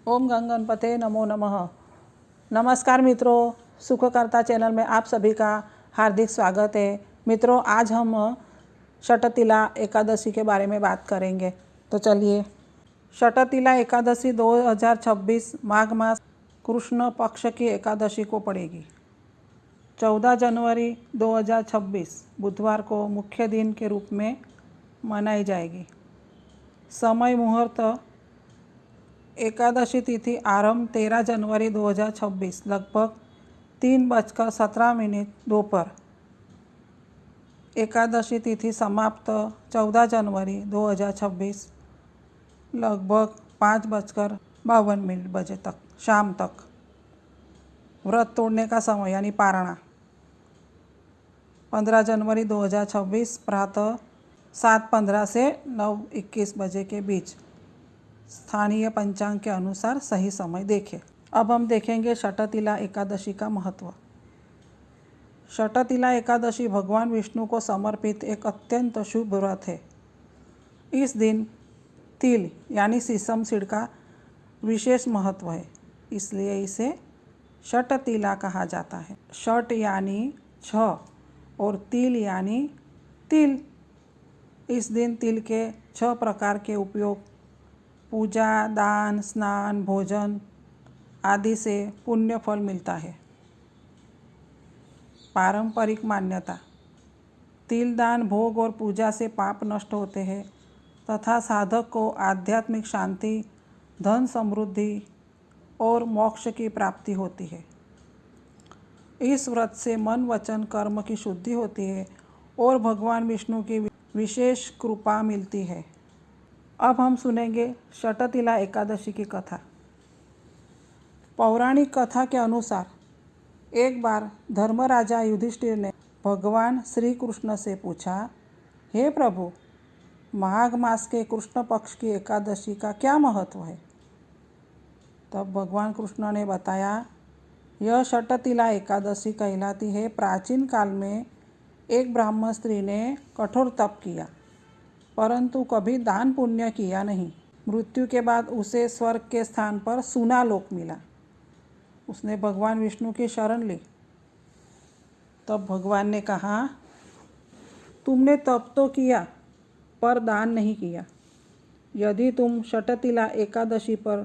ओम गंगणपते नमो नमः। नमस्कार मित्रों, सुखकर्ता चैनल में आप सभी का हार्दिक स्वागत है। मित्रों, आज हम षटतिला एकादशी के बारे में बात करेंगे। तो चलिए, षटतिला एकादशी 2026 माघ मास कृष्ण पक्ष की एकादशी को पड़ेगी। 14 जनवरी 2026 बुधवार को मुख्य दिन के रूप में मनाई जाएगी। समय मुहूर्त एकादशी तिथि आरंभ 13 जनवरी 2026 लगभग 3:17 दोपहर। एकादशी तिथि समाप्त 14 जनवरी 2026 लगभग 5:52 बजे तक, शाम तक। व्रत तोड़ने का समय यानी पारणा 15 जनवरी 2026 प्रातः 7:15 से 9:21 बजे के बीच। स्थानीय पंचांग के अनुसार सही समय देखें। अब हम देखेंगे षटतिला एकादशी का महत्व। षटतिला एकादशी भगवान विष्णु को समर्पित एक अत्यंत शुभ व्रत है। इस दिन तिल यानी सीसम सीड का विशेष महत्व है, इसलिए इसे षटतिला कहा जाता है। षट यानी 6 और तिल यानी तिल। इस दिन तिल के 6 प्रकार के उपयोग, पूजा, दान, स्नान, भोजन आदि से पुण्य फल मिलता है। पारंपरिक मान्यता, तिल दान, भोग और पूजा से पाप नष्ट होते हैं तथा साधक को आध्यात्मिक शांति, धन समृद्धि और मोक्ष की प्राप्ति होती है। इस व्रत से मन, वचन, कर्म की शुद्धि होती है और भगवान विष्णु की विशेष कृपा मिलती है। अब हम सुनेंगे षटतिला एकादशी की कथा। पौराणिक कथा के अनुसार एक बार धर्मराजा युधिष्ठिर ने भगवान श्री कृष्ण से पूछा, हे प्रभु, माघ मास के कृष्ण पक्ष की एकादशी का क्या महत्व है? तब भगवान कृष्ण ने बताया, यह षटतिला एकादशी कहलाती है। प्राचीन काल में एक ब्राह्मण स्त्री ने कठोर तप किया, परंतु कभी दान पुण्य किया नहीं। मृत्यु के बाद उसे स्वर्ग के स्थान पर सूना लोक मिला। उसने भगवान विष्णु की शरण ली। तब भगवान ने कहा, तुमने तप तो किया पर दान नहीं किया। यदि तुम षटतिला एकादशी पर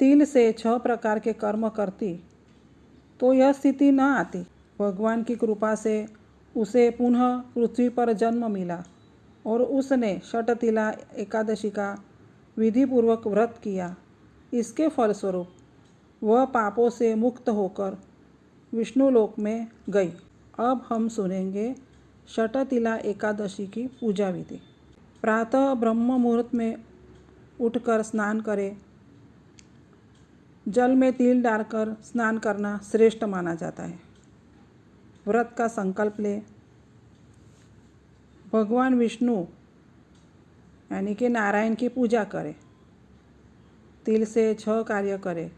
तिल से 6 प्रकार के कर्म करती तो यह स्थिति न आती। भगवान की कृपा से उसे पुनः पृथ्वी पर जन्म मिला और उसने षटतिला एकादशी का विधिपूर्वक व्रत किया। इसके फलस्वरूप वह पापों से मुक्त होकर विष्णुलोक में गई। अब हम सुनेंगे षटतिला एकादशी की पूजा विधि। प्रातः ब्रह्म मुहूर्त में उठकर स्नान करें। जल में तिल डालकर स्नान करना श्रेष्ठ माना जाता है। व्रत का संकल्प ले। भगवान विष्णु यानी कि नारायण की पूजा करें। तिल से 6 कार्य करें,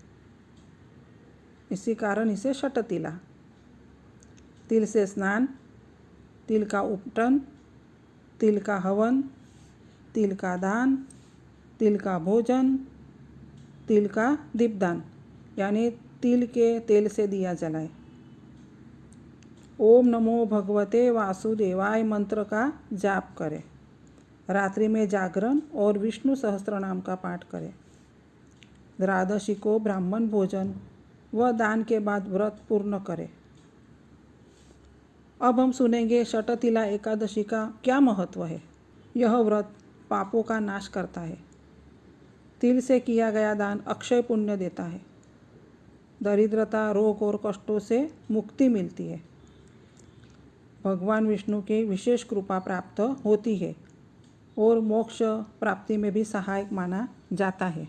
इसी कारण इसे षटतिला। तिल से स्नान, तिल का उपटन, तिल का हवन, तिल का दान, तिल का भोजन, तिल का दीपदान यानी तिल के तेल से दिया जलाए। ओम नमो भगवते वासुदेवाय मंत्र का जाप करें। रात्रि में जागरण और विष्णु सहस्त्रनाम का पाठ करें। द्वादशी को ब्राह्मण भोजन व दान के बाद व्रत पूर्ण करें। अब हम सुनेंगे षटतिला एकादशी का क्या महत्व है। यह व्रत पापों का नाश करता है। तिल से किया गया दान अक्षय पुण्य देता है। दरिद्रता, रोग और कष्टों से मुक्ति मिलती है। भगवान विष्णु की विशेष कृपा प्राप्त होती है और मोक्ष प्राप्ति में भी सहायक माना जाता है।